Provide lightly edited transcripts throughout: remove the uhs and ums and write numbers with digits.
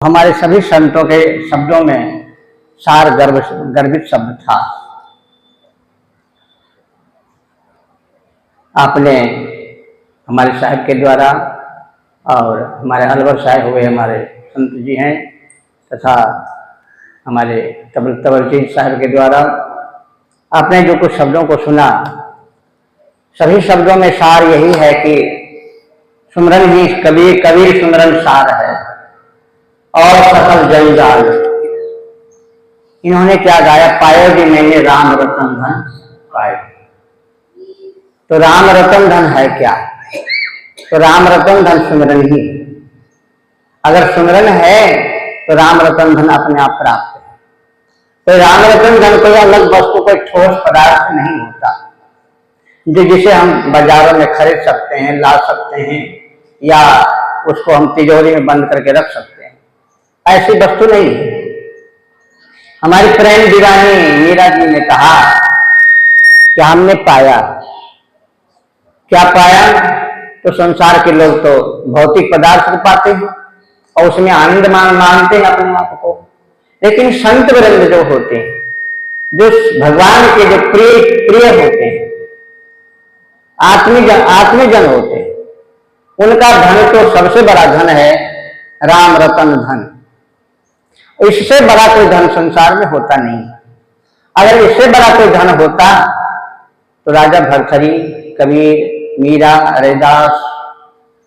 हमारे सभी संतों के शब्दों में सार गर्भित शब्द था। आपने हमारे साहिब के द्वारा और हमारे अलवर साहिब हुए हमारे संत जी हैं तथा हमारे तबलचीज साहिब के द्वारा आपने जो कुछ शब्दों को सुना, सभी शब्दों में सार यही है कि सुमरन ही कबीर सुमरन सार है और सकल जंजाल। इन्होंने क्या गाया? पायोगी मैंने राम रतन धन पाए। तो राम रतन धन है क्या? तो राम रतन धन सुमरन ही। अगर सुमरन है तो राम रतन धन अपने आप प्राप्त है। तो राम रतन धन कोई अलग वस्तु, कोई ठोस पदार्थ नहीं होता जो जिसे हम बाजारों में खरीद सकते हैं, ला सकते हैं या उसको हम तिजोरी में बंद करके रख सकते हैं। ऐसी वस्तु नहीं है। हमारी प्रेम दीवानी मीरा जी ने कहा कि हमने पाया। क्या पाया? तो संसार के लोग तो भौतिक पदार्थ को पाते हैं और उसमें आनंद मानते हैं अपने आप को, लेकिन संत वृंद जो होते हैं, जो भगवान के जो प्रिय होते हैं, आत्मीजन होते हैं, उनका धन तो सबसे बड़ा धन है राम रतन धन। इससे बड़ा कोई धन संसार में होता नहीं। अगर इससे बड़ा कोई धन होता तो राजा भर्तृहरि, कबीर, मीरा, रैदास,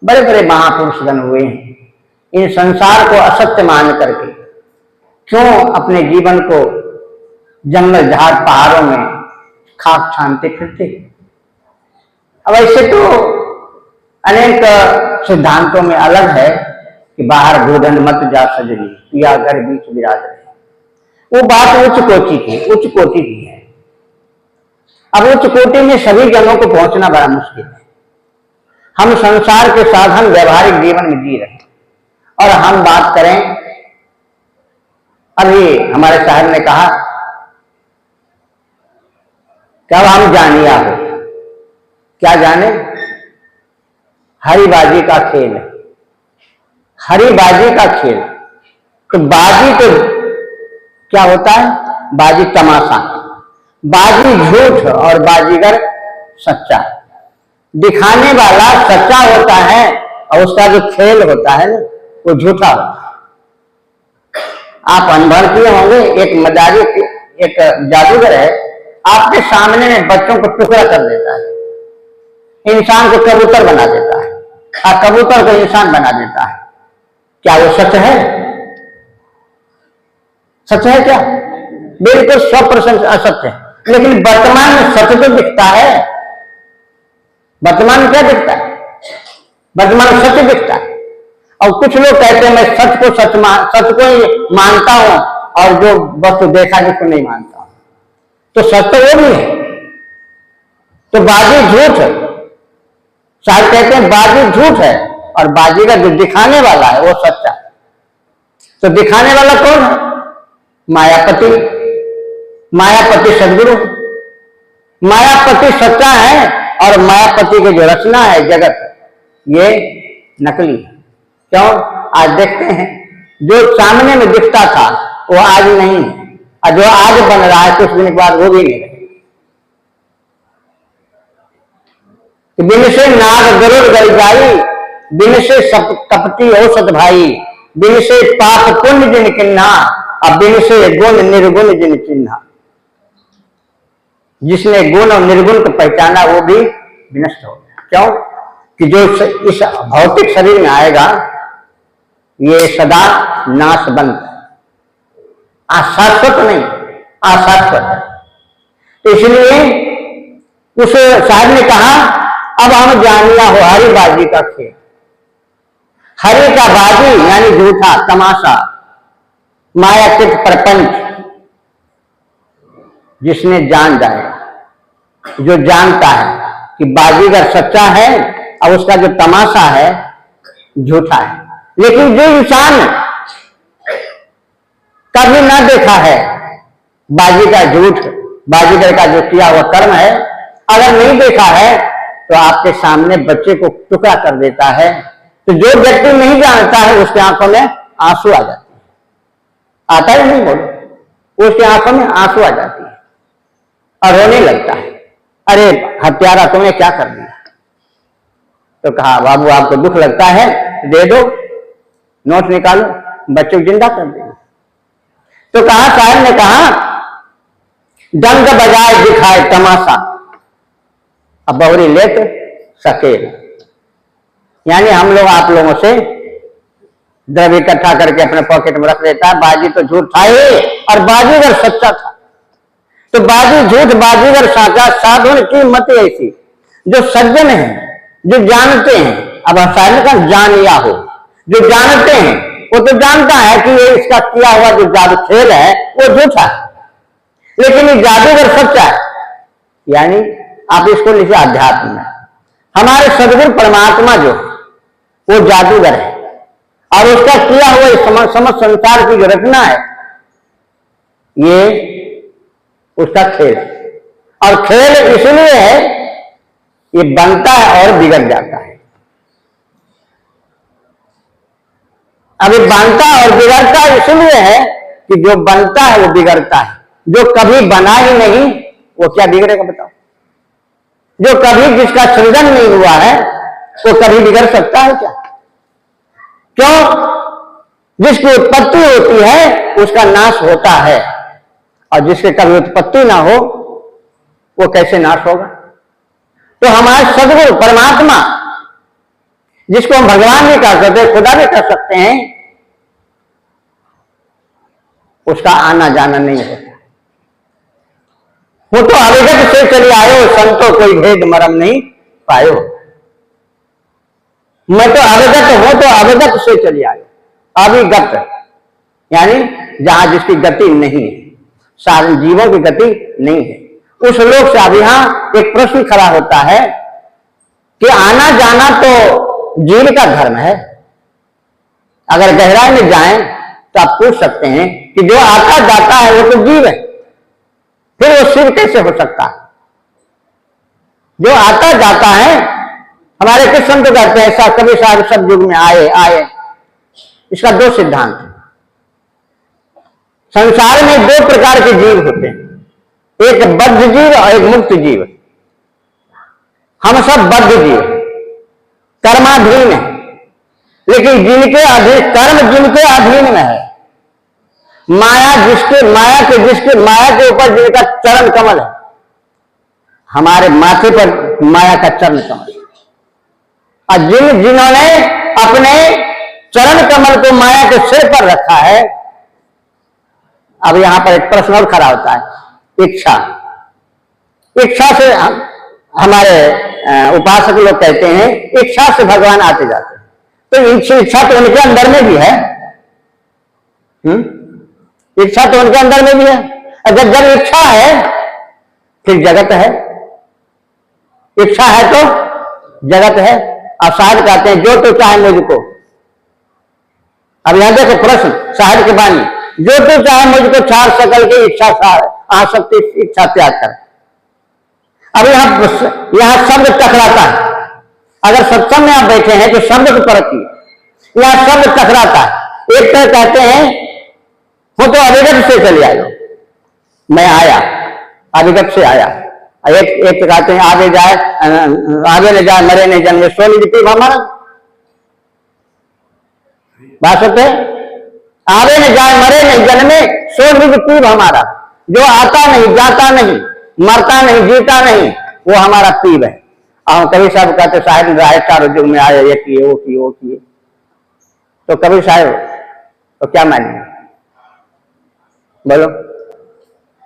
बड़े बड़े महापुरुषगण हुए हैं। इन संसार को असत्य मान करके क्यों अपने जीवन को जंगल झाड़ पहाड़ों में खाक छानते फिरते? अब ऐसे तो अनेक सिद्धांतों में अलग है कि बाहर भूदंड मत जा सजनी, पिया घर बीच विराज रहे। वो बात उच्च कोटि की है। अब उच्च कोटि में सभी जनों को पहुंचना बड़ा मुश्किल है। हम संसार के साधन व्यवहारिक जीवन में जी रहे हैं। और हम बात करें, अभी हमारे साहब ने कहा कब हम जानिया हो। क्या जाने? हरिबाजी का खेल है। हरिबाजी का खेल। तो बाजी तो क्या होता है? बाजी तमाशा, बाजी झूठ और बाजीगर सच्चा। दिखाने वाला सच्चा होता है और उसका जो खेल होता है ना, वो झूठा होता है। आप अनुभव किए होंगे, एक मदारी, एक जादूगर है, आपके सामने में बच्चों को टुकड़ा कर देता है, इंसान को कबूतर बना देता है और कबूतर को इंसान बना देता है। क्या वो सच है? सच है क्या? बिल्कुल 100% असत्य है। लेकिन वर्तमान में सच तो दिखता है। वर्तमान में क्या दिखता है? वर्तमान में सत्य दिखता है। और कुछ लोग कहते हैं मैं सच को ही मानता हूं और जो वस्तु देखा जिसको नहीं मानता हूं। तो सच तो वो भी है। तो बाजी झूठ है। शायद कहते हैं बाजी झूठ है और बाजी का जो दिखाने वाला है वो सच्चा। तो दिखाने वाला कौन है? मायापति। मायापति सदगुरु। मायापति सच्चा है और मायापति की जो रचना है जगत, ये नकली है। क्यों? आज देखते हैं जो सामने में दिखता था वो आज नहीं है, और जो आज बन रहा है कुछ दिन के बाद वो भी नहीं है। बिन से नाग गरुड़ गल जाई, बिन से कपटी औसत भाई, बिन से पाप पुण्य जिन किन्ना, और बिन से गुण निर्गुण जिन चिन्हा। जिसने गुण और निर्गुण को पहचाना वो भी विनष्ट हो गया। क्यों? कि जो इस भौतिक शरीर में आएगा ये सदा नाशवंत है, अशाश्वत नहीं, अशाश्वत है। तो इसलिए उस साहब ने कहा अब हम जानिया हो हरिबाजी का खेल। हरि का बाजी यानी झूठा तमाशा, मायाकृत प्रपंच। जिसने जान जाएगा, जो जानता है कि बाजीगर सच्चा है और उसका जो तमाशा है झूठा है। लेकिन जो इंसान कभी ना देखा है बाजी का झूठ, बाजीगर का जो किया हुआ कर्म है, अगर नहीं देखा है तो आपके सामने बच्चे को टुकड़ा कर देता है। तो जो व्यक्ति नहीं जानता है उसकी आंखों में आंसू आ जाते हैं। आता ही नहीं बोलो, उसकी आंखों में आंसू आ जाती है और रोने लगता है, अरे हत्यारा तुमने क्या कर दिया। तो कहा बाबू आपको दुख लगता है, दे दो, नोट निकालो, बच्चों को जिंदा कर देंगे। तो कहा साहब ने कहा डंक बजाए दिखाए तमाशा, अब बहुरी ले तो सकेल। यानी हम लोग आप लोगों से द्रव्य इकट्ठा करके अपने पॉकेट में रख लेता है, बाजी तो झूठ था ही और बाजीगर सच्चा था। तो बाजी झूठ बाजीगर साचा, साधुन की मत ऐसी, जो सज्जन है, जो जानते हैं, अब साधन का जानिया हो, जो जानते हैं वो तो जानता है कि ये इसका किया हुआ जो जादू खेल है वो झूठा है, लेकिन ये जादूगर सच्चा है। यानी आप इसको लिखिए अध्यात्म में, हमारे सदगुरु परमात्मा जो वो जादूगर है और उसका किया हुआ समस्त संसार की जो रचना है ये उसका खेल है। और खेल इसलिए है, ये बनता है और बिगड़ जाता है। अभी बनता और बिगड़ता इसलिए है कि जो बनता है वो बिगड़ता है, जो कभी बना ही नहीं वो क्या बिगड़ेगा बताओ। जो कभी जिसका सृजन नहीं हुआ है वो कभी बिगड़ सकता है क्या? क्यों? जिसकी उत्पत्ति होती है उसका नाश होता है, और जिसके कभी उत्पत्ति ना हो वो कैसे नाश होगा? तो हमारे सदगुरु परमात्मा, जिसको हम भगवान भी कह सकते हैं, खुदा भी कह सकते हैं, उसका आना जाना नहीं होता। वो तो अविगत से चली आयो, संतो कोई भेद मरम नहीं पायो। मैं तो अविगत हूं, तो अविगत से चली आयो। अविगत यानी जहां जिसकी गति नहीं है, सारे जीवों की गति नहीं है, उस लोक से। अब यहां एक प्रश्न खड़ा होता है कि आना जाना तो जीव का धर्म है। अगर गहराई में जाएं तो आप पूछ सकते हैं कि जो आता जाता है वो तो जीव है, फिर वो शिव कैसे हो सकता है? जो आता जाता है, हमारे कृष्ण तो कहते हैं ऐसा कभी साहब सब युग में आए आए। इसका दो सिद्धांत है। संसार में दो प्रकार के जीव होते हैं, एक बद्ध जीव और एक मुक्त जीव। हम सब बद्ध जीव, कर्माधीन है, लेकिन जिनके अधीन कर्म जिनके अधीन में है, माया माया के ऊपर जिनका चरण कमल है, हमारे माथे पर माया का चरण कमल है। और जिन्होंने अपने चरण कमल को माया के सिर पर रखा है, अब यहां पर एक प्रश्न और खड़ा होता है, इच्छा से हमारे उपासक लोग कहते हैं इच्छा से भगवान आते जाते हैं। तो इच्छा तो उनके अंदर में भी है, इच्छा तो उनके अंदर में भी है। अगर जब इच्छा है फिर जगत है, इच्छा है तो जगत है। अब साहब कहते हैं जो तो चाहे मुझको, अब यहां देखो प्रश्न साहब के बानी, जो तो चाहे मुझको चार सकल की इच्छा आसक्ति इच्छा त्याग कर। अब यहां शब्द टकराता है। अगर सत्संग में आप बैठे हैं तो शब्द को परखिए, यहां शब्द टकराता है। एक तो कहते हैं वो तो अविगत से चले आयो, मैं आया अविगत से आया। एक कहते हैं आगे जाए आगे न जाए मरे नहीं जन्मे, सोनी जी हमारा बात सकते आगे न जाए मरे नहीं जन्मे, सोनी जी हमारा। जो आता नहीं जाता नहीं मरता नहीं जीता नहीं वो हमारा पीब है। और कभी साहब कहते साहब राय चारों युग में आए, ये किए वो किए वो किए, तो कभी साहब तो क्या मानेंगे बोलो?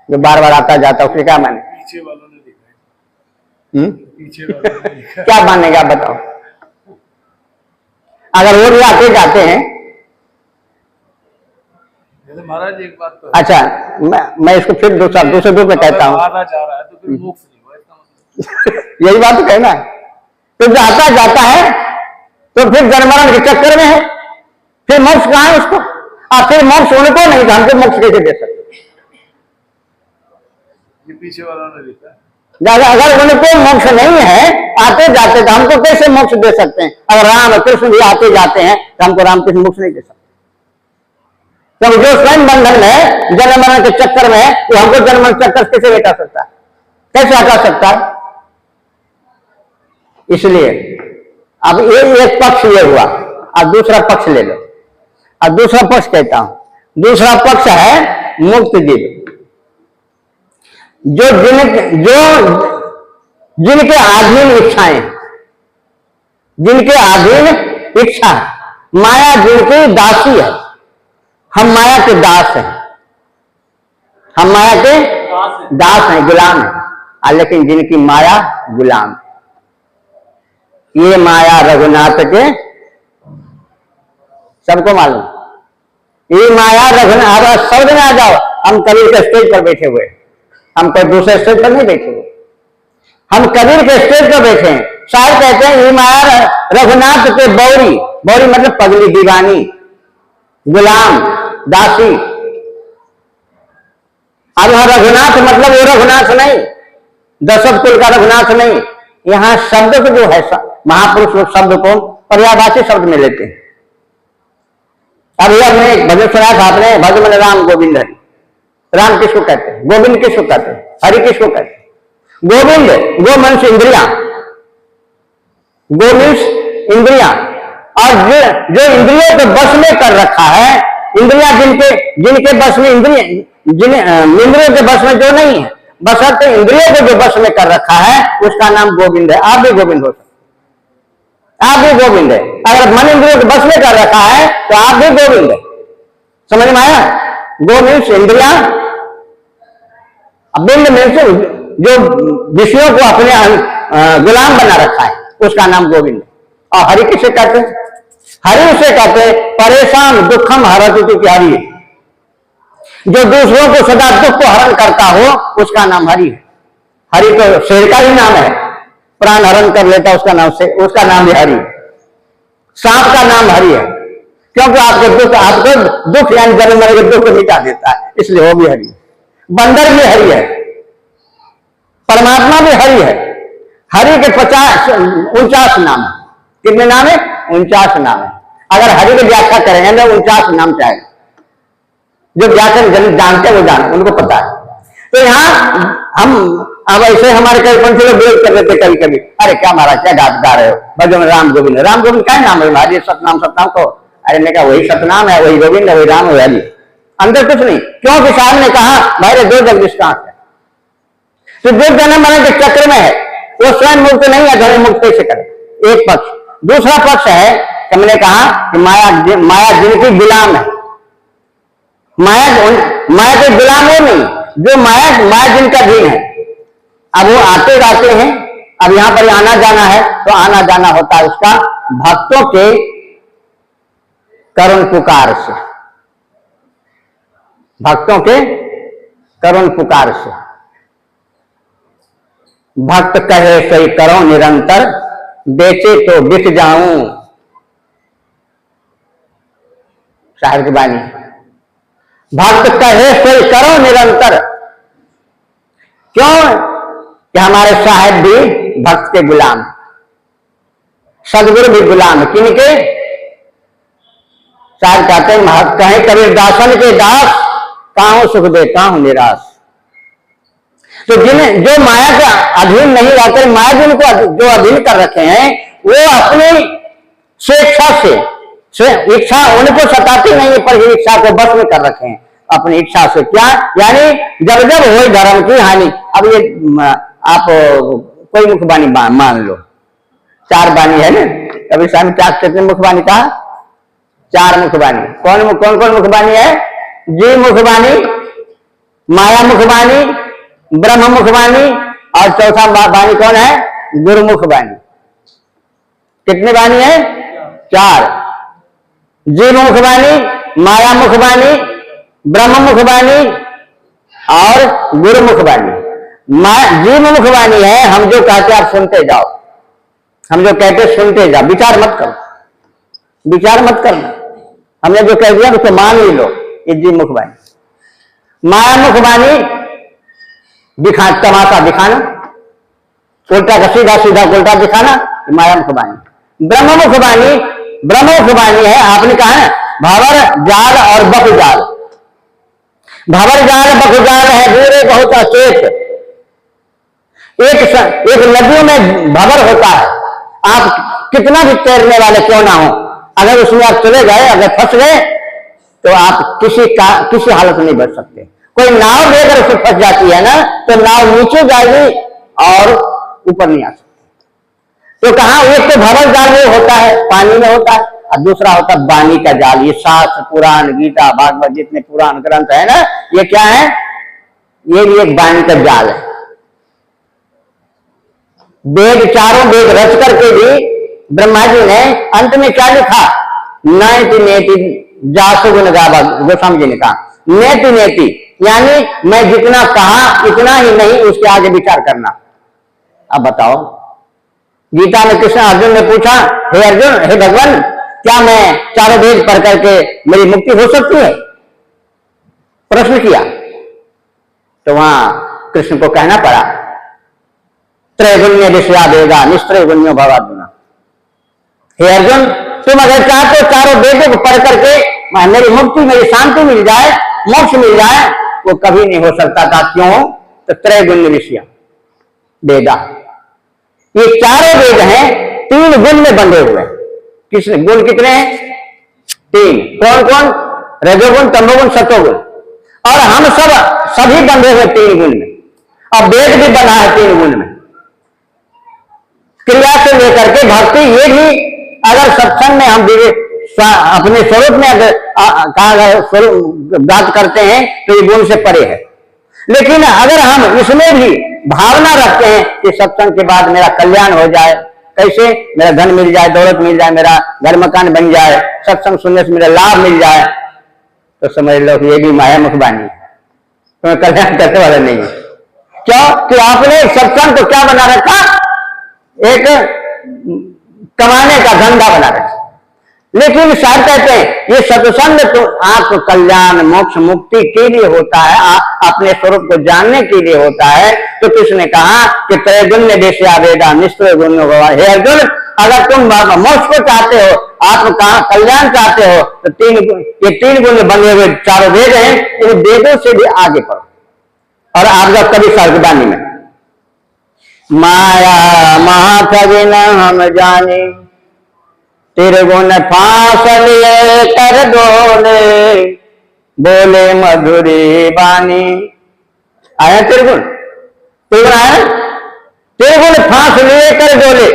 जो बार बार आता जाता उसके क्या माने? पीछे वालों ने देखा है, पीछे वालों ने देखा। क्या मानेगा आप बताओ? अगर वो भी आते जाते हैं, महाराज एक बात तो अच्छा मैं इसको फिर दूसरे रूप में कहता हूँ, जा रहा है तो फिर मोक्ष नहीं हुआ इसका मतलब। यही बात तो कहना है। तो जो आता जाता है तो फिर जन्म मरण के चक्कर में है, फिर मोक्ष कहां है उसको? और फिर मोक्ष उनको नहीं था, हमको मोक्ष कैसे दे सकते? ये पीछे वाला ने देखा। अगर उनको मोक्ष नहीं है आते जाते तो हमको कैसे मोक्ष दे सकते हैं? अगर राम कृष्ण भी आते जाते हैं तो हमको रामकृष्ण मोक्ष नहीं दे सकते। क्योंकि जो स्वयं बंधन में जन्म मरण के चक्कर में है, वो हमको जन्म मरण चक्कर कैसे हटा सकता है, कैसे हटा सकता है? इसलिए अब ये एक पक्ष ये हुआ, अब दूसरा पक्ष ले लो। अब दूसरा पक्ष कहता हूं, दूसरा पक्ष है मुक्त जीव, जो जिनके अधीन इच्छाएं, जिनके अधीन इच्छा, माया जिनकी दासी है। हम माया के दास हैं, हम माया के दास हैं, गुलाम हैं, लेकिन जिनकी माया गुलाम। ये माया रघुनाथ के सबको मालूम, ये माया रघुनाथ। अब शब्द में आ जाओ, हम कबीर के स्टेज पर बैठे हुए, हम कोई दूसरे स्टेज पर नहीं बैठे हुए, हम कबीर के स्टेज पर बैठे हैं। शायद कहते हैं ये माया रघुनाथ के बौरी, बौरी मतलब पगली, दीवानी, गुलाम, दासी। अब यहां रघुनाथ मतलब वो रघुनाथ नहीं, दशरथ कुल का रघुनाथ नहीं। यहां शब्द को जो है, महापुरुष लोग शब्द को पर्यायवाची शब्द में लेते हैं। अभी हमने एक भजन सुना था आपने, भजन राम गोविंद हरि। राम किसको कहते हैं? गोविंद किसको कहते हैं? हरि किसको कहते हैं? गोविंद, गो मनुष्य इंद्रिया, गो मीन्स इंद्रिया, और जो इंद्रियों को बस में कर रखा है, इंद्रिया जिनके बस में, इंद्रियों के बस में जो नहीं है, बशर्ते इंद्रियों को जो बस में कर रखा है, उसका नाम गोविंद है। आप भी गोविंद हो सकते, आप भी गोविंद है। अगर मन इंद्रियों को बस में कर रखा है तो आप भी गोविंद है। समझ में आया? गो मीन्स इंद्रिया, बिंद मीन्स जो विषयों को अपने गुलाम बना रखा है, उसका नाम गोविंद है। और हरि किसे कहते हैं? हरि उसे कहते परेशान दुखम हरतु की हरि, जो दूसरों को सदा दुख को हरण करता हो, उसका नाम हरि है। हरि तो शेर का ही नाम है, प्राण हरण कर लेता उसका नाम भी हरि। सांप का नाम हरि है, क्योंकि आपको दुख यानी जन्म मरण के दुख को मिटा देता है, इसलिए वो भी हरि। बंदर भी हरि है, परमात्मा भी हरि है। हरि के 49 नाम है। कितने नाम है? 49 नाम है। अगर हरि की व्याख्या करेंगे तो 49 नाम चाहेगा। जो व्याकरण जानते हैं वो जाने, उनको पता है। तो यहाँ हम अब ऐसे हमारे कई पंथी लोग विरोध कर देते कभी कभी, अरे क्या महाराज क्या गा रहे हो, भजन राम गोविंद। राम गोविंद क्या नाम है महाराज? सतनाम सतनाम को। अरे मैं कहा वही सतनाम है, वही गोविंद है, वही राम है, हरि, अंदर कुछ नहीं। क्योंकि साहब ने कहा भाई 2 जगदीश कहां है? तो जो जन्म मरण के चक्र में है वो स्वयं मुक्त नहीं है, धर्म मुक्त कैसे करे? एक पक्ष। दूसरा पक्ष है, हमने कहा कि माया जिनकी गुलाम है, माया के गुलाम हो नहीं, जो माया जिनका धीन है। अब वो आते जाते हैं, अब यहां पर आना जाना है तो आना जाना होता है उसका भक्तों के करुण पुकार से, भक्तों के करुण पुकार से। भक्त कहे सही करो निरंतर, बेचे तो बिक जाऊं, साहिब की बानी। भक्त कहे सही करो निरंतर, क्यों कि हमारे साहिब भी भक्त के गुलाम, सदगुरु भी गुलाम। किनके? साहिब कहते हैं कहे कबीर दासन के दास, काहू सुख दे काहू निराश। तो जो माया के अधीन नहीं रहते, माया जिनको जो अधीन कर रखे हैं, वो अपनी स्वेच्छा से इच्छा उनको सताती नहीं है, पर इच्छा को बस में कर रखे हैं अपनी इच्छा से। क्या यानी जब जब हो धर्म की हानि। अब ये आप कोई मुखबानी मान लो, 4 बानी है ना, कभी स्वामी कितने मुखबानी कहा? 4 मुखबानी। कौन कौन मुखबानी है? जी मुखबानी, माया मुखबानी, ब्रह्म मुखबानी, और चौथा बानी कौन है? गुरुमुख बानी। कितने बानी है? 4। जीव मुखबानी, माया मुखबानी, ब्रह्म मुखबानी और गुरु मुखबानी। जीव मुखबानी है हम जो कहते आप सुनते जाओ, हम जो कहते सुनते जाओ, विचार मत करो, विचार मत करना। हमने जो कह दिया उसको मान ही लो, ये जीव मुखबानी। माया मुखबानी तमाशा दिखाना, उल्टा का सीधा सीधा उल्टा दिखाना, माया मुखबानी। ब्रह्म मुखबानी है, आपने कहा ना भंवर जाल और बक जाल। भंवर जाल बक जाल है दूर एक होता चेत। एक नदियों में भंवर होता है, आप कितना भी तैरने वाले क्यों ना हो, अगर उसमें आप चले गए, अगर फंस गए तो आप किसी हालत में नहीं बच सकते। कोई नाव भी अगर उसमें फंस जाती है ना तो नाव नीचे जाएगी और ऊपर नहीं आ सकती। तो कहा एक तो भंवर जाल में होता है, पानी में होता है, और दूसरा होता है वाणी का जाल। ये शास्त्र पुराण गीता भागवत जितने पुराण ग्रंथ है ना, ये क्या है, ये भी एक वाणी का जाल है। वेद, चारों वेद रच करके भी ब्रह्मा जी ने अंत में क्या लिखा, नैति नेति जासु गुण गावा। गोस्वामी जी ने कहा नेति नेति, यानी मैं जितना कहा इतना ही नहीं, उसके आगे विचार करना। अब बताओ, गीता में कृष्ण अर्जुन ने पूछा, हे अर्जुन, हे भगवान, क्या मैं चारों वेद पढ़ करके मेरी मुक्ति हो सकती है, प्रश्न किया। तो वहां कृष्ण को कहना पड़ा, त्रैगुण्य विषया देगा निस्त्रैगुण्यो भवार्जुन। हे अर्जुन, तुम अगर चाहते हो चारों वेदों को पढ़ करके मेरी मुक्ति, मेरी शांति मिल जाए, मोक्ष मिल जाए, वो कभी नहीं हो सकता था। क्यों? तो त्रैगुण्य विषया वेदा, ये चारों वेद हैं, 3 गुण में बंधे हुए। किसने गुण कितने हैं? 3। कौन कौन? रजोगुण, तमोगुण, सतोगुण। और हम सभी बंधे हुए 3 गुण में। अब वेद भी बना है 3 गुण में। क्रिया से लेकर के भक्ति, ये भी अगर सत्संग में हम अपने स्वरूप में स्वरूप बात करते हैं तो ये गुण से परे है। लेकिन अगर हम इसमें भी भावना रखते हैं कि सत्संग के बाद मेरा कल्याण हो जाए, कैसे? मेरा धन मिल जाए, दौलत मिल जाए, मेरा घर मकान बन जाए, सत्संग सुनने से मेरा लाभ मिल जाए, तो समझ लो कि ये भी माया मुखबानी है, तो कल्याण करने वाला नहीं है। क्यों? कि आपने सत्संग को क्या बना रखा? एक कमाने का धंधा बना रखा। लेकिन शायद कहते हैं ये सत्संग तो आपको कल्याण मोक्ष मुक्ति के लिए होता है, अपने स्वरूप को जानने के लिए होता है। तो कृष्ण ने कहा कि त्रैगुण्य विषया वेदा निस्त्रैगुण्यो भवार्जुन। हे अर्जुन, अगर तुम मोक्ष को चाहते हो, आप कल्याण चाहते हो, तो ये 3 गुण बने हुए चारों वेद हैं, इन वेदों से भी आगे पढ़ो। और आप जब कभी सर्गवाणी में माया महाठगिन हम जाने, त्रिगुण फांस लिए कर डोले, बोले मधुरी बानी। आया त्रिगुण? त्रिगुण आया? त्रिगुण फांस लिए कर डोले,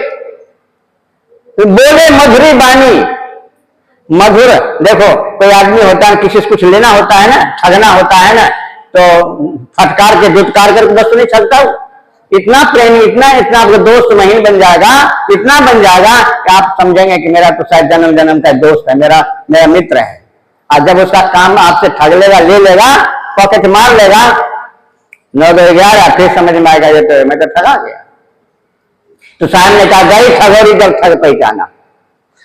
बोले मधुरी बानी। मधुर, देखो कोई आदमी होता है, किसी से कुछ लेना होता है ना, ठगना होता है ना, तो फटकार के दुत्कार कर बस नहीं छलता। इतना प्रेमी, इतना आपका दोस्त महीन बन जाएगा, इतना बन जाएगा कि आप समझेंगे कि मेरा तो शायद जन्म जन्म का दोस्त है, मेरा मित्र है। और जब उसका काम आपसे ठग लेगा, ले लेगा, पॉकेट मार लेगा, 9 2 11, फिर समझ में आएगा ये तो मैं तो ठगा गया। तो साहब ने कहा, गई ठगौरी जब ठग पहचाना,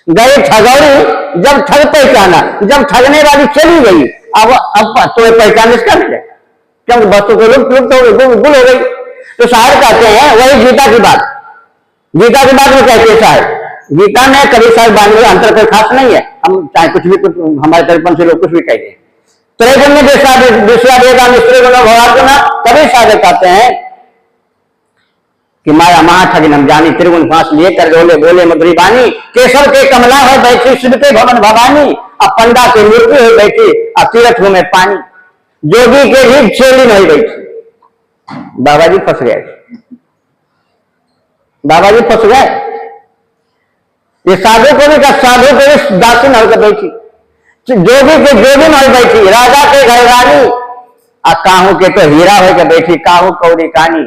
गई ठगौरी जब ठग पहचाना, जब ठगने वाली चली गई, अब तो पहचान इसका मिले, क्योंकि वस्तु को लुप्त हो गई, गुल हो गई। तो शायर कहते हैं, वही गीता की बात में कहते हैं शायर, गीता में कभी शायद बानी में अंतर कोई खास नहीं है। हम चाहे कुछ भी, कुछ हमारे तरीपन से लोग कुछ भी कहते हैं। त्रैगुण्य विषया वेदा निस्त्रैगुण्यो भवार्जुन, कभी शायर कहते हैं कि माया महाठगिन हम जानी, त्रिगुण फांस लिए कर डोले, बोले मधुरी बानी। केशव के कमला है बैठी, शिव के भवन भवानी, अब पंडा के मृत्यु हो बैठी, अब तीर्थ में पानी, जोगी के भी छेली नहीं बैठी। बाबा जी फंस गए, बाबा जी फंस गए। ये साधु को भी दासिन होकर बैठी, जोगी के जोगिन हो बैठी, राजा के घर रानी, और काहू के तो हीरा होकर बैठी, काहू कौड़ी कानी।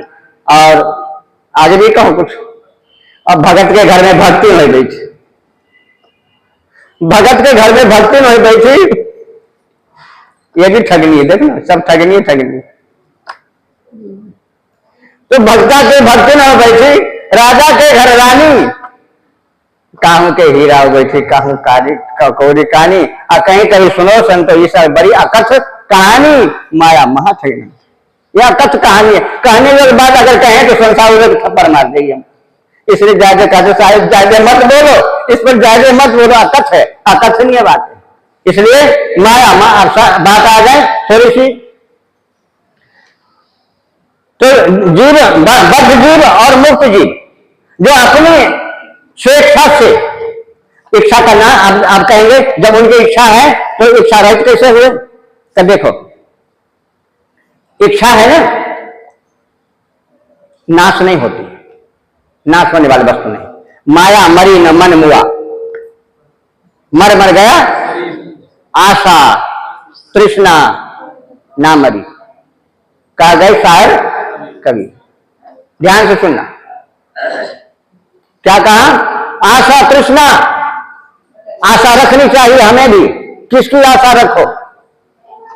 और आगे भी कहूं कुछ, अब भगत के घर में भक्ति नहीं बैठी, भगत के घर में भक्ति नहीं बैठी। ये भी ठगनी है, देखना सब ठगनी ठगनी। तो भक्ता के भक्ति न बैठी, राजा के घर रानी, काहू के हीरा हो बैठी, काहू कौड़ी कहानी। और कहीं कहीं सुनो संतो, ये सब बड़ी अकथ कहानी, माया महाठगिन। यह अकथ कहानी है, कहने के बाद अगर कहें तो संसार में थप्पड़ मार देंगे हम। इसलिए जायदे कहते साहिब जायदे मत बोलो, इस पर जायदे मत बोलो, अकथ है, अकथनीय बात है। इसलिए माया बात आ जाए थोड़ी सी, तो जीव, बद्ध जीव और मुक्त जीव जो अपनी स्वेच्छा से इच्छा करना, आप कहेंगे जब उनकी इच्छा है तो इच्छा रहित कैसे हुए? तो देखो, इच्छा है ना, नाश नहीं होती, नाश होने वाली वस्तु नहीं। माया मरी न मन मुआ, मर गया, आशा तृष्णा ना मरी, कहा गए शायर कवि। ध्यान से सुनना, क्या कहा? आशा तृष्णा, आशा रखनी चाहिए हमें भी। किसकी आशा रखो?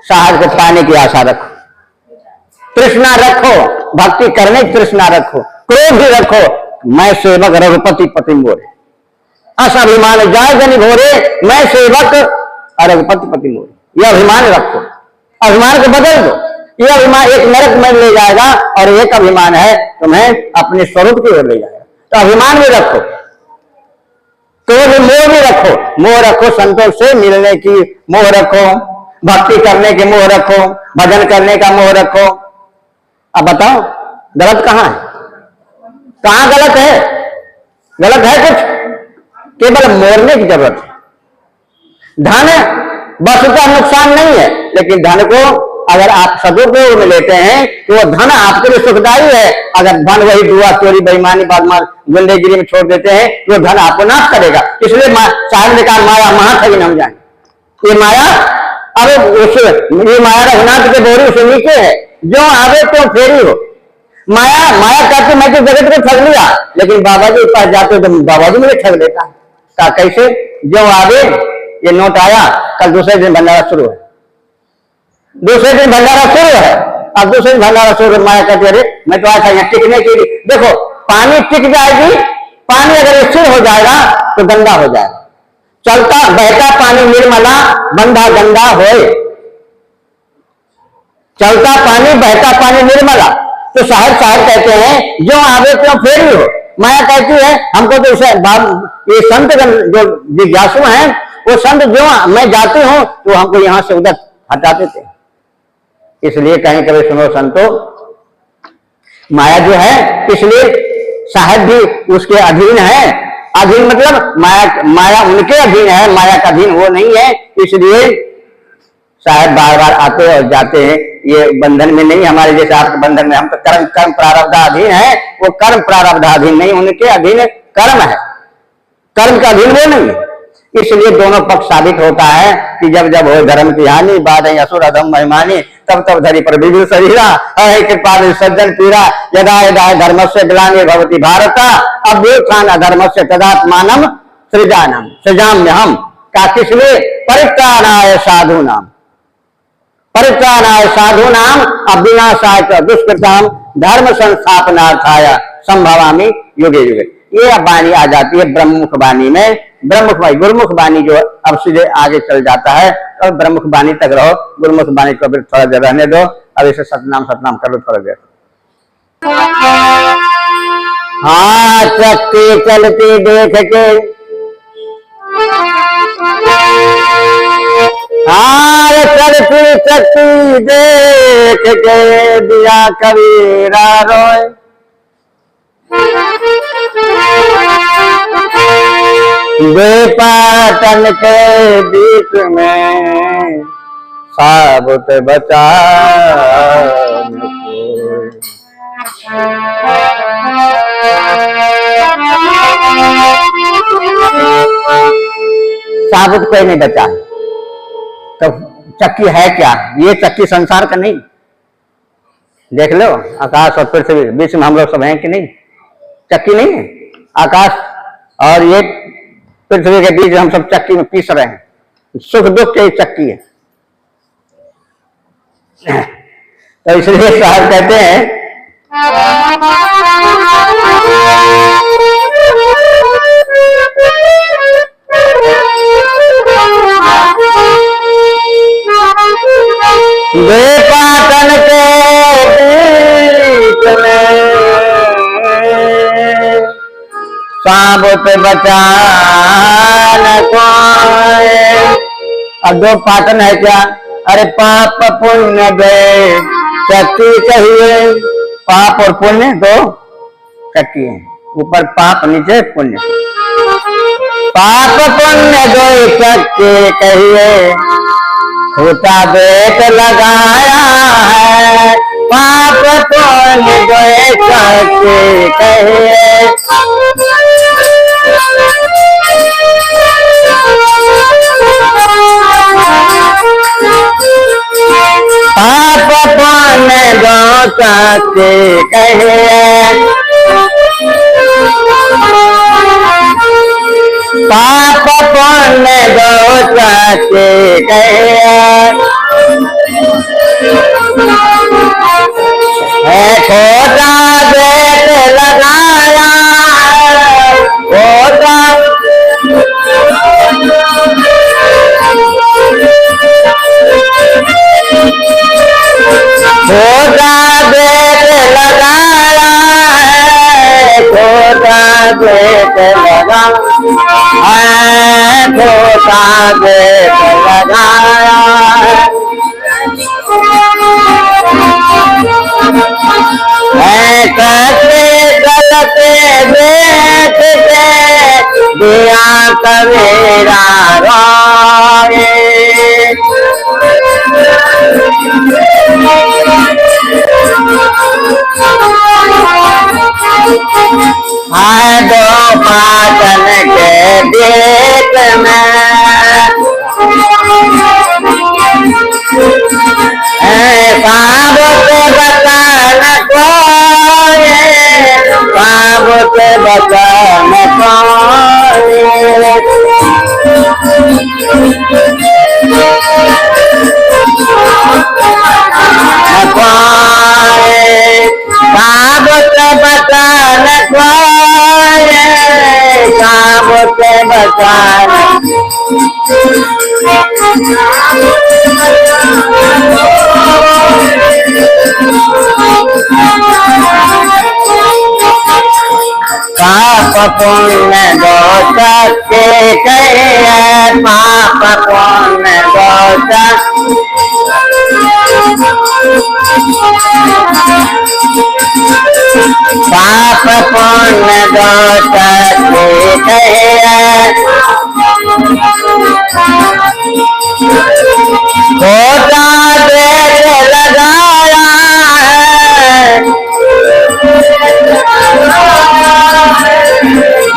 शायर को पाने की आशा रखो, तृष्णा रखो, भक्ति करने की तृष्णा रखो, क्रोध भी रखो, मैं सेवक रघुपति पति मोरे, आशा अभिमान जाय जनि भोरे, मैं सेवक रघुपति पति मोरे, यह अभिमान रखो। अभिमान को बदल दो, यह अभिमान एक नरक में ले जाएगा और एक अभिमान है तुम्हें अपने स्वरूप की ओर ले जाएगा। तो अभिमान भी रखो, तो मोह भी रखो, मोह रखो संतोष से मिलने की मोह रखो, भक्ति करने की मोह रखो, भजन करने का मोह रखो। अब बताओ गलत कहां है? कहां गलत है? गलत है कुछ? केवल मोड़ने की जरूरत है। धन वस्तुतः नुकसान नहीं है, लेकिन धन को अगर आप सदुपयोग में लेते हैं तो वो धन आपके लिए सुखदायी है। अगर धन वही जुआ चोरी बेईमानी बदमाश गुंडेगिरी में छोड़ देते हैं तो वो धन आपको नाश करेगा। इसलिए साहब ने कहा माया महाठगी न जाए। ये माया, अरे ये माया रघुनाथ के बोरी से नीचे है, जो आवे तो फेरी हो। माया कहती मैं तो जगत को ठग लिया, लेकिन बाबा जी के पास जाते तो बाबा जी मुझे ठग लेता। कहा कैसे? जो आवे, ये नोट आया, कल दूसरे दिन भंडारा शुरू है, दूसरे दिन भंडारा शुरू है। अब दूसरे दिन भंडारा शुरू, माया कहती अरे मैं तो आया था यहाँ टिकने के लिए। देखो पानी टिक जाएगी, पानी अगर स्थिर हो जाएगा तो गंदा हो जाएगा। चलता बहता पानी निर्मला, बंधा गंदा होए। चलता पानी बहता पानी निर्मला। तो साहब कहते हैं जो आवे क्यों फेरी हो। माया कहती है हमको तो ये संत जो जिज्ञासु हैं, वो संत जो मैं जाती हूं तो हमको यहां से उधर हटाते थे। इसलिए कहीं कभी सुनो संतो, माया जो है, इसलिए साहब भी उसके अधीन है। अधीन मतलब माया उनके अधीन है, माया का अधीन वो नहीं है। इसलिए साहब बार बार आते और जाते हैं, ये बंधन में नहीं हमारे जैसे आपके बंधन में। हम तो कर्म प्रारब्धाधीन है, वो कर्म प्रारब्धाधीन नहीं, उनके अधीन कर्म है, कर्म का अधीन वो नहीं है। इसलिए दोनों पक्ष साबित होता है कि जब जब हो धर्म की हानि, बाद असुर अधम महिमानी, तब तब धरी पर विदुर शरीरा, कृपा सज्जन पीरा, यदा यदा धर्म से ग्लानि भवति भारत, अभ्युत्थान अधर्म से तदात्मानम सृजानम सृजाम्य हम। का किसलिए? परित्राणाय साधु नाम, परित्राणाय साधु नाम अविनाशाय दुष्कृताम धर्म संस्थापनार्थाय संभवामि युगे युगे। ये वाणी आ जाती है ब्रह्ममुख वाणी में। ब्रह्ममुख गुरुमुख वाणी जो अब सीधे आगे चल जाता है, और ब्रह्ममुख वाणी तक रहो, गुरुमुख वाणी को फिर थोड़ा देर रहने दो। अब इसे सतनाम कर लो थोड़ा देर। हाँ चलती चलती देख के, हाँ चलती चलती देख के दिया कबीरा रोए। बेपाटन के बीच में साबुत बचा साबुत कोई नहीं बचा। तो चक्की है क्या? ये चक्की संसार का नहीं। देख लो आकाश और पृथ्वी बीच में हम लोग सब हैं कि नहीं? चक्की नहीं है। आकाश और ये पृथ्वी के बीच हम सब चक्की में पीस रहे हैं, सुख दुख की चक्की है। तो इसलिए साहब कहते हैं बेपाटन के बीच में साबुत बचान कोई, अब दो पाटन है क्या? अरे पाप पुण्य गए शक्ति कहिए, पाप और पुण्य दो शक्ति है, ऊपर पाप नीचे पुण्य। पाप पुण्य दो शक्ति कहिए, छोटा बेट लगाया है, पाप पुण्य दो शक्ति कहिए। पाप पुण्य दो शक्ति कहिए, पाप पुण्य दो शक्ति कहिए। खोटा बेट लगाया खोटा छोटा बेट लगाया है, छोटा बेट लगा है, छोटा बेट लगाया है, करते चलते बेट के दिया कबीरा रोए। आए दो पाटन के देश में, साब के बचन कोई, साब के बचन कोई। साब के बचन कोई, साब के बचन पाप पुण्य दो शक्ति कहिए, पाप पुण्य दो पाप पुण्य दो शक्ति कहिए। छोटा बेट लगाया है,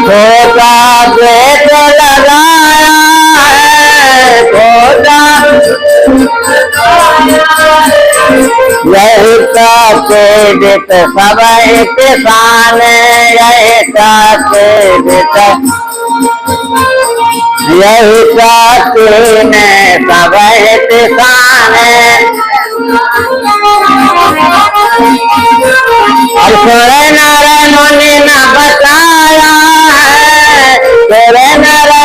छोटा बेट लगाया है, छोटा यही के बेट सब किसान, यही के बेट यही ने सब किसान। और सोरे नारे मुनि न बताया है, सोरे नारे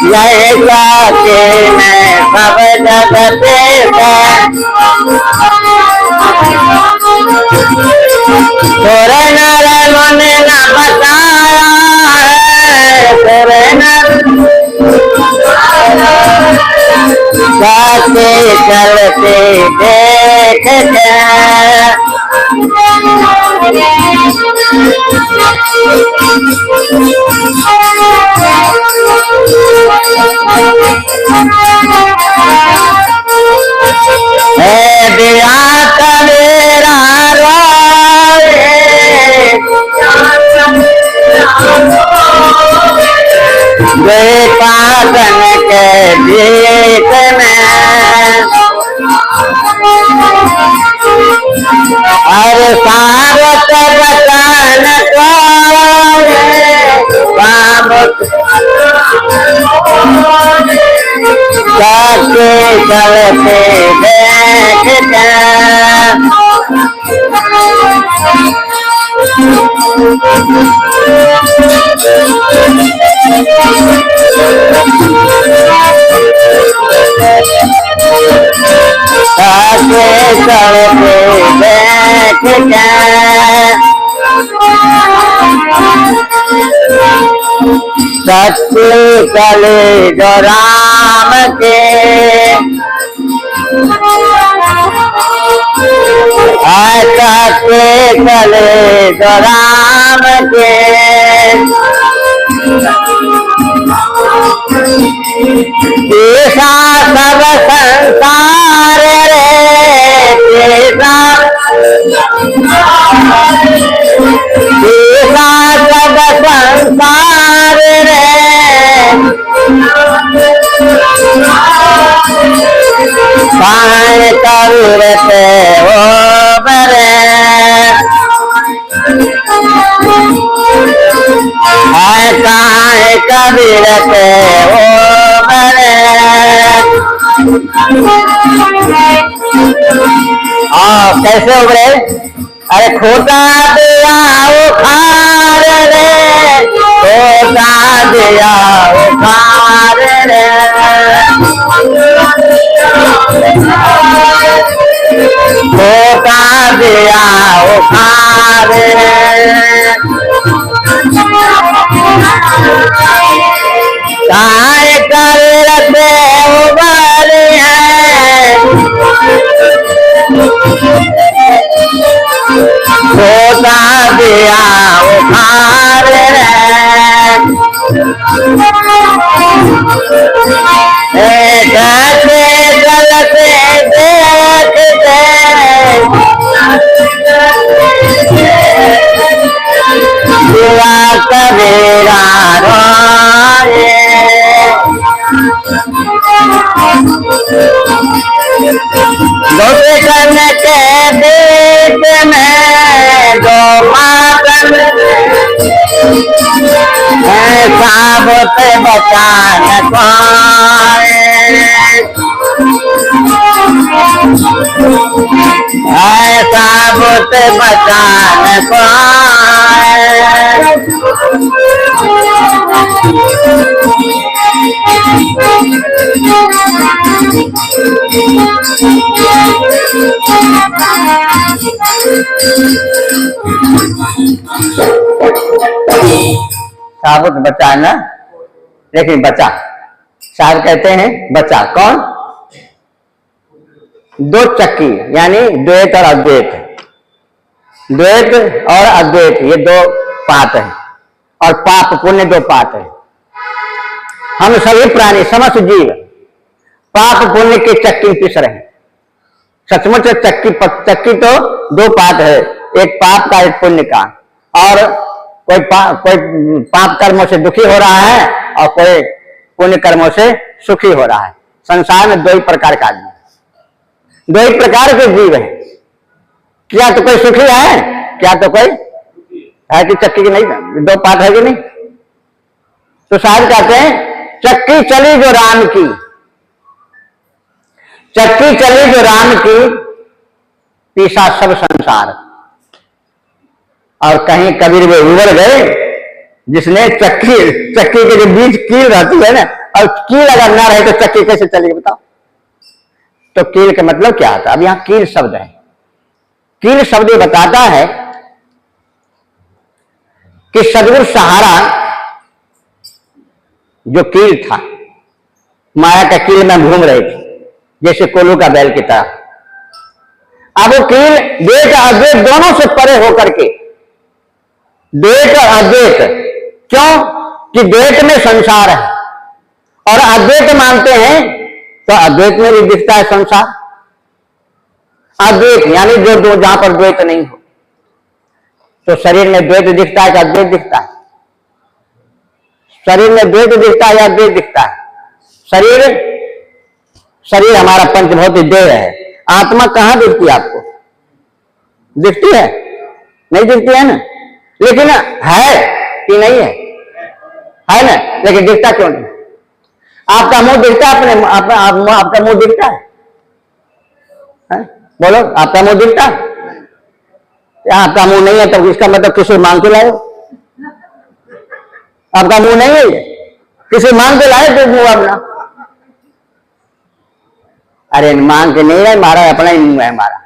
यही ने सब जगते सोरे नारे मुनि न बताया है, सोरे जाते चलते देख के दिया कबीरा रोए, गए पाटन के देश में, और सारत बचन जाते चलते देखते सच्चे कले जो राम के, सच्चे कले जो राम के, कैसा सब संसार रे, कैसा सब संसार रे, काहे कबीर ते हो बरे, काहे कबीर ते हो बरे। कैसे उभरे? अरे खोटा दिया उखाड़ रे, खोटा दिया उखाड़ रे, खोटा दिया उखाड़ रे, काय करते उबारे हैं, खोटा दिया उखाड़ रे, कैसे जल से देखते, दिया कबीरा रोए, दुष्कर्म के बीच में दो मातम, साबुत बचान पाए, साबुत बचान पाए। साबुत बचा ना, लेकिन बचा, साहब कहते हैं बचा कौन? दो चक्की यानी द्वैत और अद्वैत, द्वैत और अद्वैत ये दो पात है, और पाप पुण्य दो पात है। हम सभी प्राणी समस्त जीव पाप पुण्य के चक्की पिस रहे हैं। सचमुच चक्की तो दो पात है, एक पाप का एक पुण्य का, और कोई पाप कर्मों से दुखी हो रहा है और कोई पुण्य कर्मों से सुखी हो रहा है। संसार में दो ही प्रकार का आदमी, दो ही प्रकार के जीव हैं। क्या तो कोई सुखी है, क्या तो कोई है कि चक्की की नहीं, दो पात है कि नहीं। तो शायद कहते हैं चक्की चली जो राम की, चक्की चली जो राम की, पीसा सब संसार। और कहीं कबीर वे उबड़ गए जिसने चक्की के जो बीच कील रहती है ना, और कील अगर ना रहे तो चक्की कैसे चलेगी बताओ। तो कील का मतलब क्या आता है? अब यहां कील शब्द है, कील शब्द बताता है कि सदगुरु सहारा जो कील था, माया का कील में घूम रही थी जैसे कोलू का बैल की तरह। अब वो कील द्वैत अद्वैत दोनों से परे होकर के, द्वैत और अद्वैत, क्यों कि द्वैत में संसार है और अद्वैत मानते हैं तो अद्वैत में भी दिखता है संसार। अद्वैत यानी जो दो जहां पर द्वैत नहीं हो, तो शरीर में द्वैत दिखता है कि अद्वैत दिखता है? शरीर में द्वैत दिखता है या अद्वैत दिखता है? शरीर हमारा पंचभौतिक देह है। आत्मा कहां दिखती है आपको? दिखती है? नहीं दिखती है ना, लेकिन है कि नहीं है ना, लेकिन दिखता क्यों नहीं? आपका मुंह दिखता है? अपने आपका मुंह दिखता है? बोलो, आपका मुंह दिखता है? आपका मुंह नहीं है तो इसका मतलब किसी मांग के लाए? आपका मुंह नहीं है, किसी मांग के लाए तो मुंह अपना? अरे मांग के नहीं है, हमारा अपना ही मुंह है हमारा।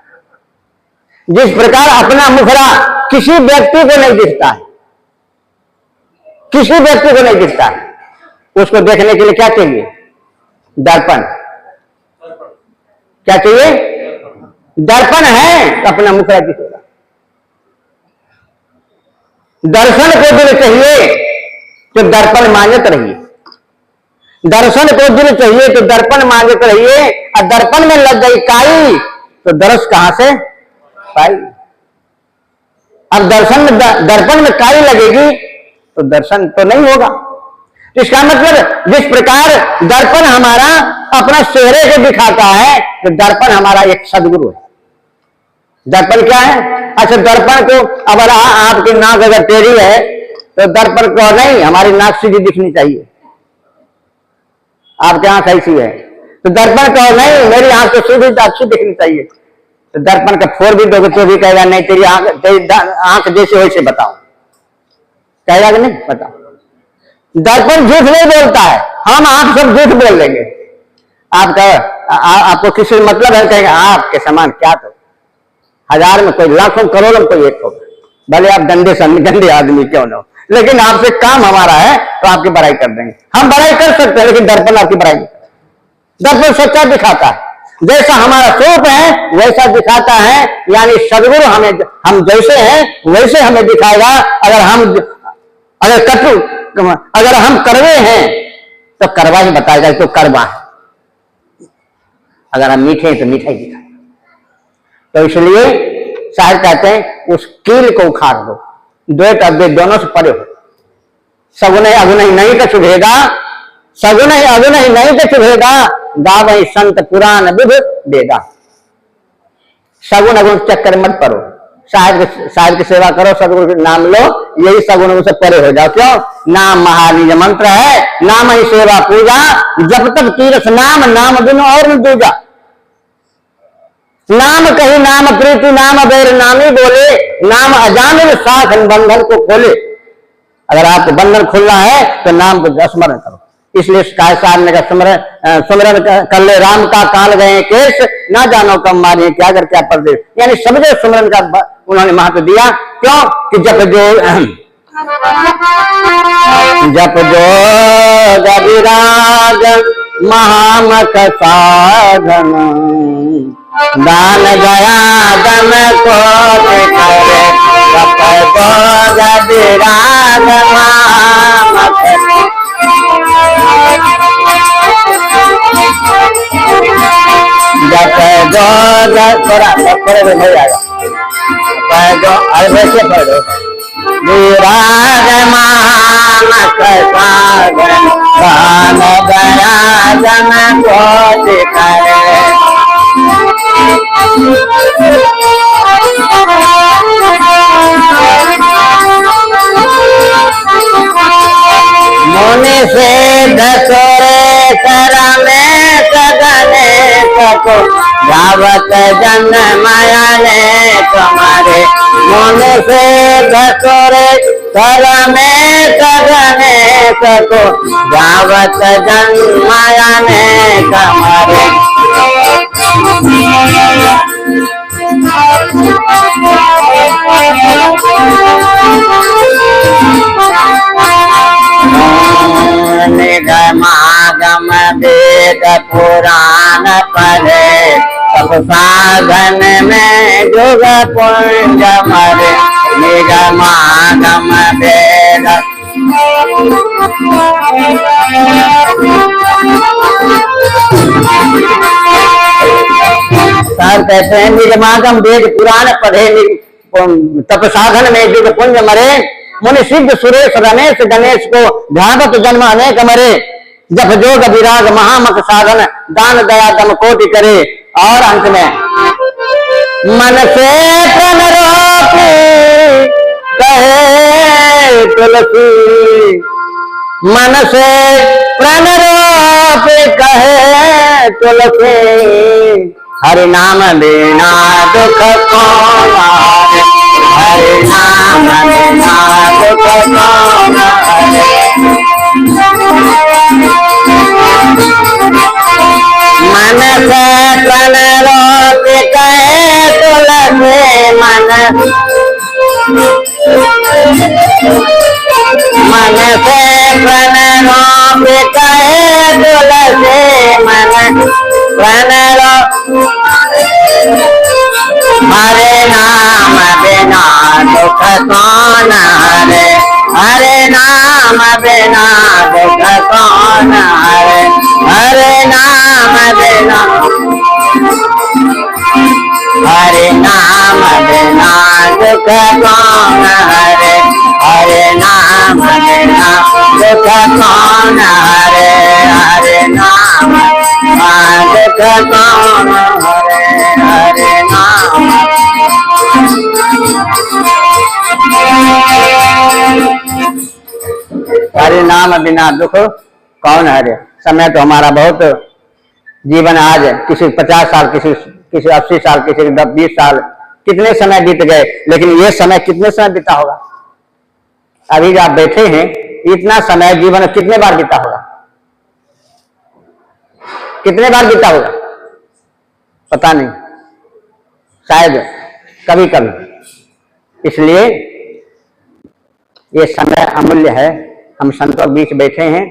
जिस प्रकार अपना मुखड़ा किसी व्यक्ति को नहीं दिखता है, किसी व्यक्ति को नहीं दिखता है, उसको देखने के लिए क्या चाहिए? दर्पण। क्या चाहिए? दर्पण है तो अपना मुखड़ा दिखेगा। दर्शन को दिल चाहिए तो दर्पण मांगते रहिए। दर्शन को दिल चाहिए तो दर्पण मांगते रहिए। और दर्पण में लग गई काई तो दर्श कहां से पाई? अब दर्पण में काई लगेगी तो दर्शन तो नहीं होगा। तो इसका मतलब जिस प्रकार दर्पण हमारा अपना चेहरे को दिखाता है तो दर्पण हमारा एक सदगुरु है। दर्पण क्या है? अच्छा, दर्पण को अगर आपकी नाक अगर टेढ़ी है तो दर्पण को नहीं, हमारी नाक सीधी दिखनी चाहिए। आपकी आंख ऐसी है तो दर्पण को नहीं, मेरी आंख तो सीधी अच्छी दिखनी चाहिए। तो दर्पण का फोड़ भी दोगे तो भी कहेगा नहीं, तेरी आंख जैसे वैसे बताओ, कहेगा कि नहीं? बताओ। दर्पण झूठ नहीं बोलता है, हम आप सब झूठ बोल लेंगे। आपको किसी मतलब है, कहेंगे आपके समान क्या तो हजार में कोई लाखों करोड़ों में कोई एक होगा, भले आप गंदे आदमी क्यों न हो, लेकिन आपसे काम हमारा है तो आपकी बड़ाई कर देंगे। हम बड़ाई कर सकते हैं लेकिन दर्पण आपकी बड़ाई नहीं करता। दर्पण सच्चा दिखाता है, जैसा हमारा स्वरूप है वैसा दिखाता है। यानी सदगुरु हमें, हम जैसे हैं वैसे हमें दिखाएगा। अगर हम कड़वे हैं तो कड़वा ही बताएगा तो कड़वा है, अगर हम मीठे हैं तो मीठा ही दिखाएगा। तो इसलिए शायद कहते हैं उस कील को उखाड़ दो, द्वैत अद्वैत दोनों से परे हो। सगुन अगुन नहीं का चुभेगा, सगुन अगुन नहीं का चुभेगा, गावई संत पुराण विध देगा। सगुन अगुन चक्कर मत पड़ो, साहिब की सेवा करो, सदगुरु के नाम लो, यही सगुन से परे हो जाओ। क्यों? नाम महानिज मंत्र है, नाम ही सेवा पूजा, जब तक तीरथ नाम, नाम बिन और न दूजा। नाम कही नाम प्रीति, नाम बैर नामी बोले, नाम अजामिल साख बंधन को खोले। अगर आपको बंधन खुलना है तो नाम को स्मरण करो। इसलिए साहब ने कहा सुमरन कर ले राम का, काल गए केश, ना जानो कब मारिए क्या कर क्या परदेश। यानी समझे सुमरन का उन्होंने महत्व दिया। क्यों? कि जप जो गविराज महामख साधन, दान गया दम को करे, जप जो गविराज महामख थोड़ा थोड़े हो जाएगा। वैसे पढ़ दो, विराज मानक साधन, कान गया जन को करे। मुनि से दसोरे करा में सगने सको, गावत जन माया ने तुम्हारे। मुनि से दसोरे करा में सगने सको, गावत जन माया ने तुम्हारे। निगमागम वेद पुराण पढ़े, सब साधन में जुग पुंज मरे। निगमागम वेद सर कहते हैं निगमागम वेद पुराण पढ़े, तप साधन में जुग पुंज मरे। मुनि सिद्ध सुरेश रमेश गणेश को, ध्यावत जन्म अनेक मरे। जप जोग विराग महामख साधन, दान दया दम कोटि करे। और अंत में मन से प्रण रोपी कहे तुलसी, मन से प्रण रोपी कहे तुलसी। हरि नाम बिना दुख कौन आवे, हरि नाम बिना दुख कौन आवे। मन से प्रण रोपी कहे तुलसी, मन मन से प्रण कहे तुलसी मन प्रण हरे नाम बिना दुख कौन हरे हरे नाम बिना दुख कौन हरे हरे नाम बिना हरे नाम बिना दुख कौन हरे हरे नाम बिना दुख कौन हरे हरे नाम दुख कौन हरे हरे नाम हरे नाम बिना दुख कौन हरे। समय तो हमारा बहुत जीवन आज किसी 50 साल किसी 80 साल किसी 20 साल कितने समय बीत गए, लेकिन ये समय कितने समय बीता होगा। अभी आप बैठे हैं इतना समय जीवन में कितने बार बीता होगा, कितने बार बीता होगा पता नहीं, शायद कभी कभी। इसलिए ये समय अमूल्य है। हम संतों के बीच बैठे हैं,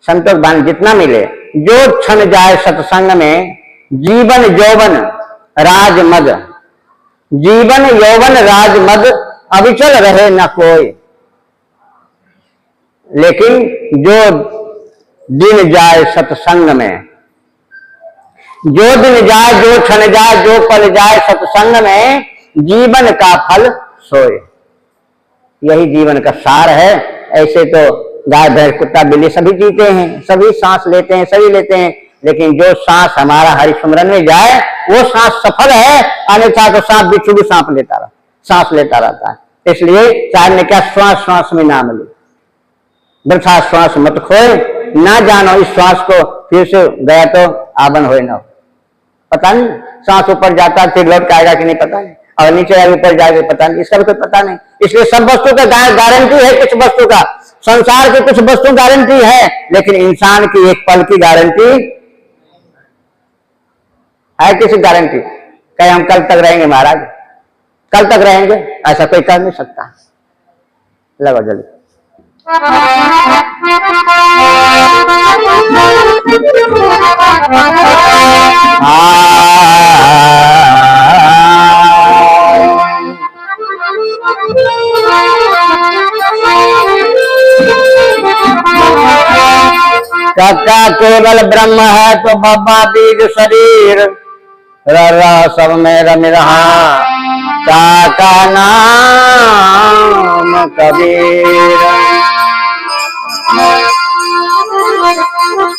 संतों बान जितना मिले, जो क्षण जाए सत्संग में जीवन यौवन राजमद, जीवन यौवन राजमद अविचल रहे न कोई। लेकिन जो दिन जाए सत्संग में, जो दिन जाए जो क्षण जाए जो पल जाए सत्संग में जीवन का फल सोए। यही जीवन का सार है। ऐसे तो गाय भैंस कुत्ता बिल्ली सभी जीते हैं, सभी सांस लेते हैं, सभी लेते हैं, लेकिन जो सांस हमारा हरिस्मरण में जाए वो सांस सफल है। अन्यथा तो सांप बिच्छू भी सांस लेता रहता है। इसलिए साहब ने क्या श्वास श्वास में नाम ले, वृथा श्वास मत खोए, ना जानो इस श्वास को फिर से गया तो आवन हो न हो। पता नहीं सांस ऊपर जाता फिर लौट के आएगा कि नहीं पता नहीं, और नीचे आगे ऊपर जाएगा पता नहीं, इसका भी कोई पता नहीं। इसलिए सब वस्तु का गारंटी है, कुछ वस्तु का, संसार की कुछ वस्तु गारंटी है, लेकिन इंसान की एक पल की गारंटी है। किसी गारंटी कहे हम कल तक रहेंगे महाराज, कल तक रहेंगे, ऐसा कोई कर नहीं सकता। लगो जल्दी। सत्ता केवल ब्रह्म है तो बाबा बीज शरीर, सब में रम रहा का नाम कबीर।